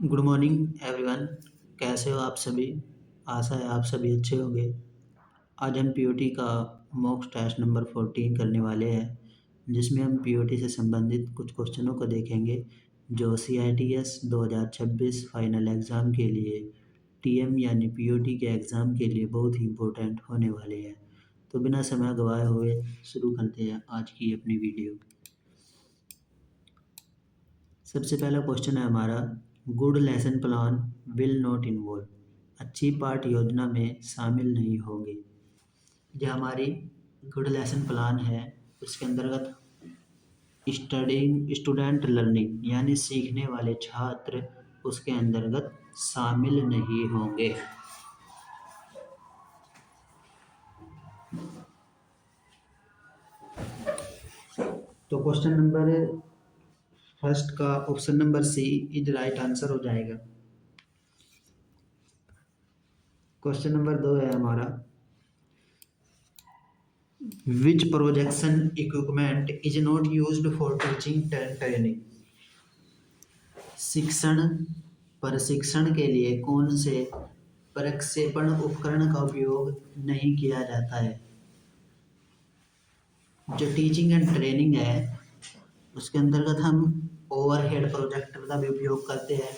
Good morning everyone. कैसे हो आप सभी? आशा है आप सभी अच्छे होंगे। आज हम पीओटी का मॉक टेस्ट नंबर 14 करने वाले हैं, जिसमें हम पीओटी से संबंधित कुछ क्वेश्चनों को देखेंगे जो CITS 2026 फाइनल एग्ज़ाम के लिए TM यानी पीओटी के एग्ज़ाम के लिए बहुत ही इम्पोर्टेंट होने वाले हैं। तो बिना समय गवाए हुए शुरू करते हैं आज की अपनी वीडियो। सबसे पहला क्वेश्चन है हमारा, good lesson plan will not involve, अच्छी पाठ योजना में शामिल नहीं होंगे। जो हमारी गुड लेसन प्लान है उसके अंतर्गत स्टूडेंट लर्निंग यानी सीखने वाले छात्र उसके अंतर्गत शामिल नहीं होंगे। तो क्वेश्चन नंबर फर्स्ट का option number C is right answer हो जाएगा। क्वेश्चन नंबर 2 है हमारा, Which projection equipment is not used for teaching training? शिक्षण प्रशिक्षण के लिए कौन से प्रक्षेपण उपकरण का उपयोग नहीं किया जाता है? जो टीचिंग एंड ट्रेनिंग है उसके अंतर्गत हम ओवरहेड प्रोजेक्टर का भी उपयोग करते हैं,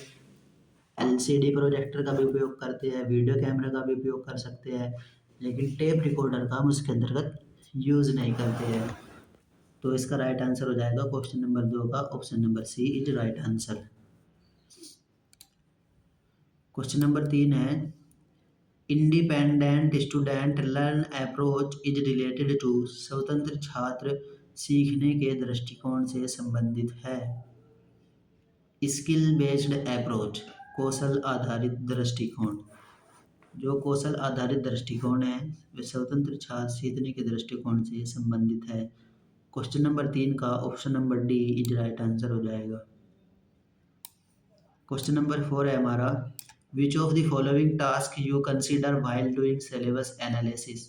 LCD प्रोजेक्टर का भी उपयोग करते हैं, वीडियो कैमरा का भी उपयोग कर सकते हैं, लेकिन टेप रिकॉर्डर का हम उसके अंतर्गत यूज़ नहीं करते हैं। तो इसका राइट आंसर हो जाएगा क्वेश्चन नंबर 2 का option number C is right answer. Question number 3 है, independent student learn approach is related to, स्वतंत्र छात्र सीखने के दृष्टिकोण से संबंधित है। स्किल बेस्ड अप्रोच कौशल आधारित दृष्टिकोण, जो कौशल आधारित दृष्टिकोण है वे स्वतंत्र छात्र सीखने के दृष्टिकोण से संबंधित है। क्वेश्चन नंबर 3 का option number D is right answer हो जाएगा। क्वेश्चन नंबर 4 है हमारा, which of the following task you consider while doing syllabus analysis,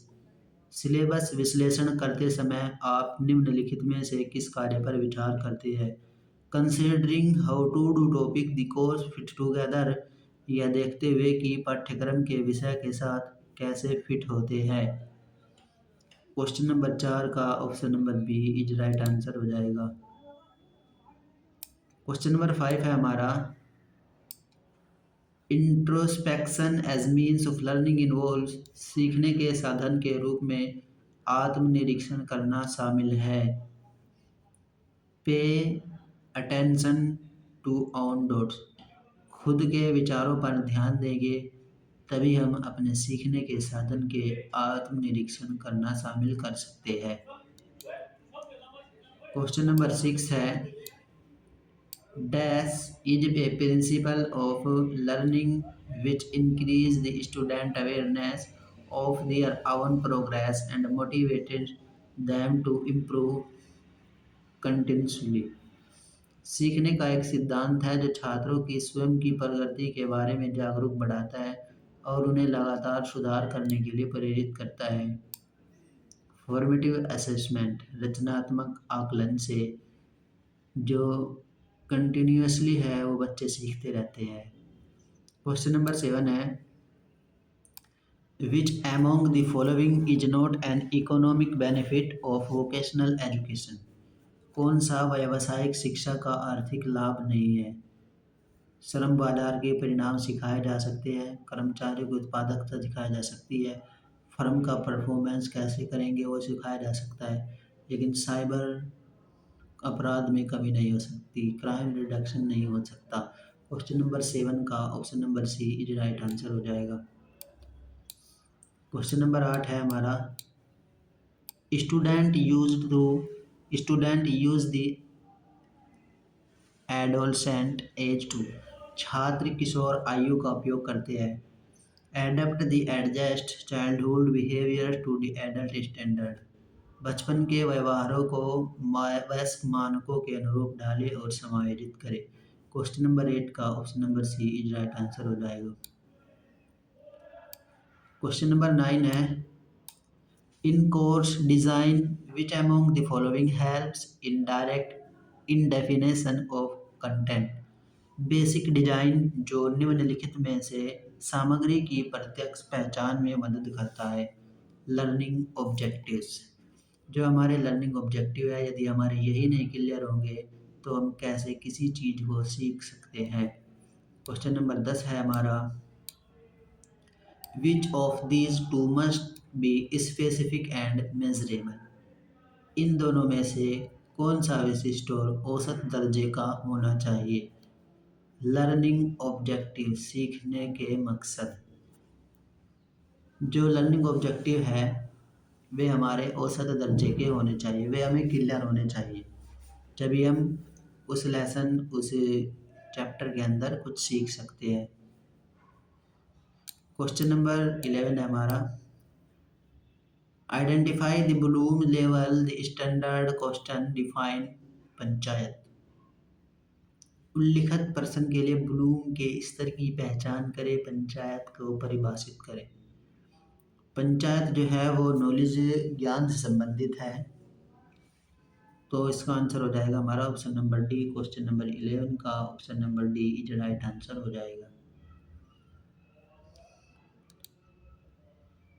syllabus विश्लेषण करते समय आप निम्नलिखित में से किस कार्य पर विचार करते हैं? Considering how to do topic the course fit together, यह देखते हुए कि पाठ्यक्रम के विषय के साथ कैसे फिट होते हैं। क्वेश्चन नंबर 4 का option number B is right answer हो जाएगा। क्वेश्चन नंबर 5 है हमारा, introspection as means of learning involves, सीखने के साधन के रूप में आत्मनिरीक्षण करना शामिल है। Pay attention to on dots, खुद के विचारों पर ध्यान देंगे तभी हम अपने सीखने के साधन के आत्मनिरीक्षण करना शामिल कर सकते हैं। क्वेश्चन नंबर 6 है, dash is a principle of learning which increase the student awareness of their own progress and motivated them to improve continuously, सीखने का एक सिद्धांत है जो छात्रों की स्वयं की प्रगति के बारे में जागरूक बढ़ाता है और उन्हें लगातार सुधार करने के लिए प्रेरित करता है। फॉर्मेटिव असेसमेंट रचनात्मक आकलन से जो कंटिन्यूसली है वो बच्चे सीखते रहते हैं। क्वेश्चन नंबर 7 है, विच among the following is not an economic benefit of vocational education, कौन सा व्यावसायिक शिक्षा का आर्थिक लाभ नहीं है? श्रम बाजार के परिणाम सिखाए जा सकते हैं, कर्मचारियों की उत्पादकता सिखाई जा सकती है, फर्म का परफॉर्मेंस कैसे करेंगे वो सिखाया जा सकता है, लेकिन साइबर अपराध में कमी नहीं हो सकती, क्राइम रिडक्शन नहीं हो सकता। क्वेश्चन नंबर 7 का option number C is right answer हो जाएगा। क्वेश्चन नंबर 8 है हमारा, student use the adolescent age to, छात्र किशोर आयु का उपयोग करते हैं। Adapt the adjust childhood behaviour to the adult standard, बचपन के व्यवहारों को वयस्क मानकों के अनुरूप ढाले और समायोजित करें। क्वेश्चन नंबर 8 का option number C is right answer हो जाएगा। क्वेश्चन नंबर 9 है, in course design which among the following helps in direct in definition of content, basic design जो निम्नलिखित में से सामग्री की प्रत्यक्ष पहचान में मदद करता है। लर्निंग ऑब्जेक्टिव्स, जो हमारे लर्निंग ऑब्जेक्टिव है, यदि हमारे यही नहीं क्लियर होंगे तो हम कैसे किसी चीज़ को सीख सकते हैं। क्वेश्चन नंबर 10 है हमारा, which of these two must be specific and measurable. इन दोनों में से कौन सा विशिष्ट और औसत दर्जे का होना चाहिए। लर्निंग ऑब्जेक्टिव, सीखने के मकसद। जो लर्निंग ऑब्जेक्टिव है वे हमारे औसत दर्जे के होने चाहिए, वे हमें क्लियर होने चाहिए, जब हम उस लेसन उस चैप्टर के अंदर कुछ सीख सकते हैं। क्वेश्चन नंबर 11 है हमारा, identify the Bloom level the standard question define panchayat. उल्लिखित प्रश्न के लिए ब्लूम के स्तर की पहचान करें, पंचायत को परिभाषित करें। पंचायत जो है वो नॉलेज, ज्ञान से संबंधित है, तो इसका आंसर हो जाएगा हमारा option number D. Question number 11 का option number D is right answer हो जाएगा।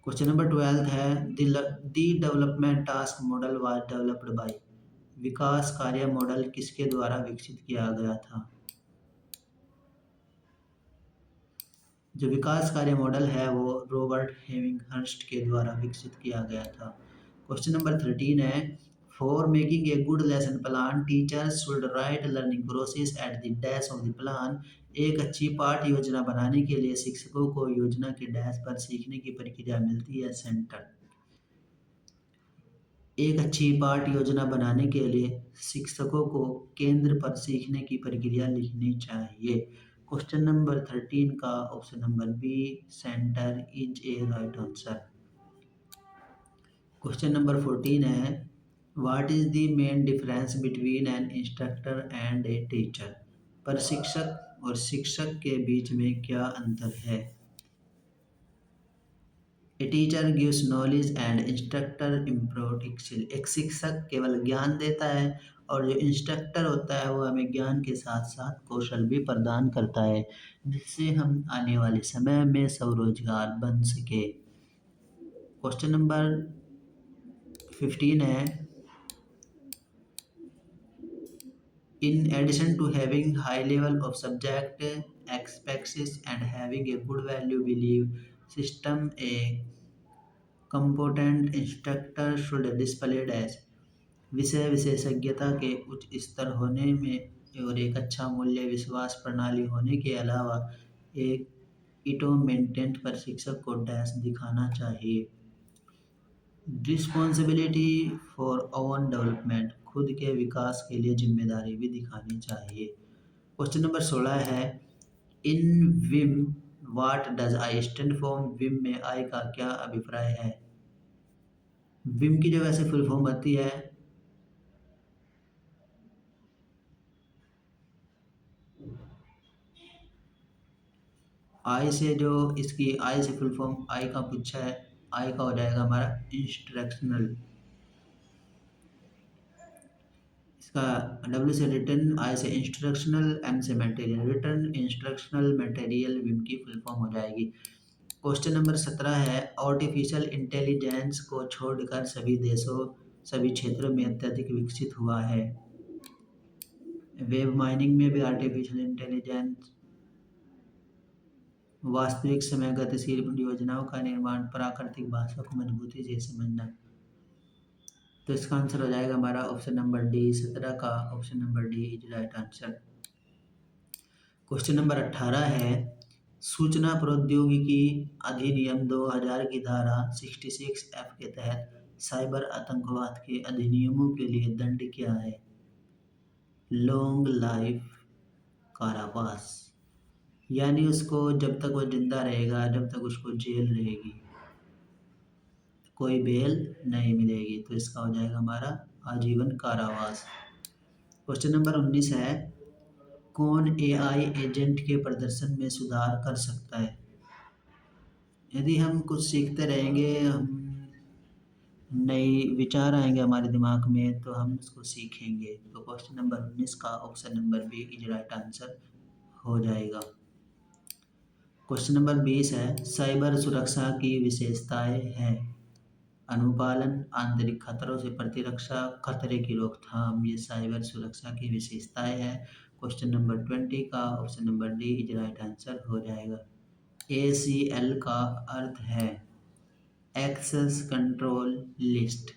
क्वेश्चन नंबर 12 है, the development task model was developed by. विकास कार्य मॉडल किसके द्वारा विकसित किया गया था। जो विकास कार्य मॉडल है वो रॉबर्ट हेविंगहर्स्ट के द्वारा विकसित किया गया था। क्वेश्चन नंबर 13 है, for making a good lesson plan teachers should write learning process at the dash of the plan. एक अच्छी पाठ योजना बनाने के लिए शिक्षकों को योजना के डैश पर सीखने की प्रक्रिया मिलती है सेंटर। एक अच्छी पाठ योजना बनाने के लिए शिक्षकों को केंद्र पर सीखने की प्रक्रिया लिखनी चाहिए। क्वेश्चन नंबर 13 का option number B centre is a right answer. Question number 14 है, what is the main difference between an instructor and a teacher. प्रशिक्षक और शिक्षक के बीच में क्या अंतर है। A teacher gives knowledge and instructor improve skill. एक शिक्षक केवल ज्ञान देता है और जो इंस्ट्रक्टर होता है वो हमें ज्ञान के साथ साथ कौशल भी प्रदान करता है, जिससे हम आने वाले समय में स्वरोजगार बन सके। क्वेश्चन नंबर 15 है, in addition to having high level of subject expertise and having a good value belief system, a competent instructor should displayed as। विषय विशेषज्ञता के उच्च स्तर होने में और एक अच्छा मूल्य विश्वास प्रणाली होने के अलावा एक इटोमेंटेंट प्रशिक्षक को डैश दिखाना चाहिए। रिस्पॉन्सिबिलिटी फॉर ओन डेवलपमेंट, खुद के विकास के लिए जिम्मेदारी भी दिखानी चाहिए। क्वेश्चन नंबर 16 है, in VIM what does I stand for. VIM में आई का क्या अभिप्राय है। विम की जो वैसे फुल फॉर्म आती है, आई से जो इसकी आई से फुल फॉर्म आई का पूछा है, आई का हो जाएगा हमारा इंस्ट्रक्शनल। इसका डब्ल्यू से रिटर्न, आई से इंस्ट्रक्शनल, एम से material, return instructional material Vim की फुल फॉर्म हो जाएगी। क्वेश्चन नंबर 17 है, आर्टिफिशियल इंटेलिजेंस को छोड़कर सभी देशों सभी क्षेत्रों में अत्यधिक विकसित हुआ है। वेब माइनिंग में भी आर्टिफिशियल इंटेलिजेंस, वास्तविक समय गतिशील योजनाओं का निर्माण, प्राकृतिक भाषा को मजबूती से समझना। तो इसका आंसर हो जाएगा हमारा ऑप्शन नंबर डी। 17 का option number D is right answer. Question number 18 है, सूचना प्रौद्योगिकी अधिनियम 2000 की धारा 66F के तहत साइबर आतंकवाद के अधिनियमों के लिए दंड क्या है। लॉन्ग लाइफ कारावास, यानी उसको जब तक वो जिंदा रहेगा, जब तक उसको जेल रहेगी, कोई बेल नहीं मिलेगी, तो इसका हो जाएगा हमारा आजीवन कारावास। क्वेश्चन नंबर 19 है, कौन एआई एजेंट के प्रदर्शन में सुधार कर सकता है। यदि हम कुछ सीखते रहेंगे, हम नए विचार आएंगे हमारे दिमाग में, तो हम उसको सीखेंगे। तो क्वेश्चन नंबर 19 का option number B is right answer हो जाएगा। क्वेश्चन नंबर 20 है, साइबर सुरक्षा की विशेषताएं हैं। अनुपालन, आंतरिक खतरों से प्रतिरक्षा, खतरे की रोकथाम, ये साइबर सुरक्षा की विशेषताएं हैं। क्वेश्चन नंबर 20 का option number D is right answer हो जाएगा। ACL का अर्थ है access control list.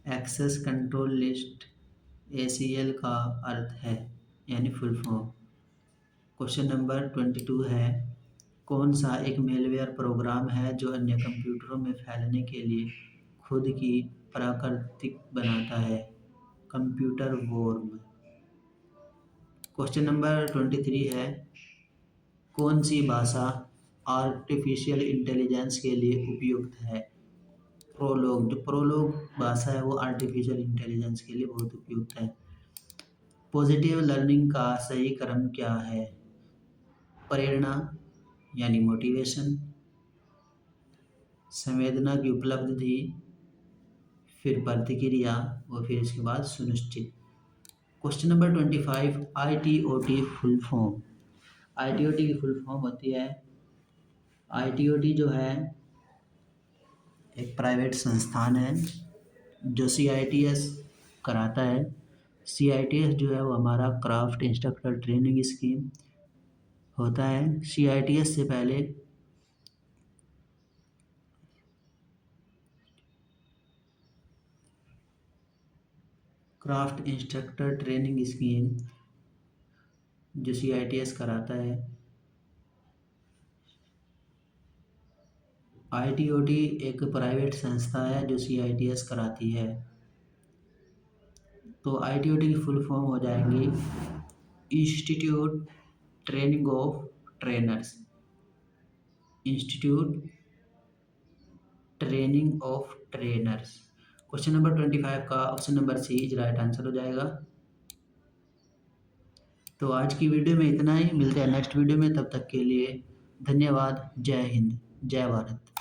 Access control list ACL का अर्थ है, यानी फुल फॉर्म। क्वेश्चन नंबर 22 है, कौन सा एक मेलवेयर प्रोग्राम है जो अन्य कंप्यूटरों में फैलने के लिए खुद की प्राकृतिक बनाता है? Computer warm. क्वेश्चन नंबर 23 है, कौन सी भाषा आर्टिफिशियल इंटेलिजेंस के लिए उपयुक्त है? प्रोलोग। जो प्रोलोग भाषा है वो आर्टिफिशियल इंटेलिजेंस के लिए बहुत उपयुक्त है। पॉजिटिव लर्निंग का सही क्रम क्या है? प्रेरणा यानी मोटिवेशन, संवेदना की उपलब्धि, फिर प्रतिक्रिया और फिर इसके बाद सुनिश्चित। Question number 25, ITOT full form. ITOT की फुल फॉर्म होती है, ITOT जो है एक प्राइवेट संस्थान है जो CITS कराता है। CITS जो है वो हमारा क्राफ्ट इंस्ट्रक्टर ट्रेनिंग स्कीम होता है। CITS से पहले क्राफ्ट इंस्ट्रक्टर ट्रेनिंग स्कीम जो CITS कराता है। ITOT एक प्राइवेट संस्था है जो CITS कराती है। तो ITOT की फुल फॉर्म हो जाएंगी institute training of trainers. Institute training of trainers. Question number 25 का option number C is right answer हो जाएगा। तो आज की वीडियो में इतना ही, मिलते हैं नेक्स्ट वीडियो में, तब तक के लिए धन्यवाद। जय हिंद, जय भारत।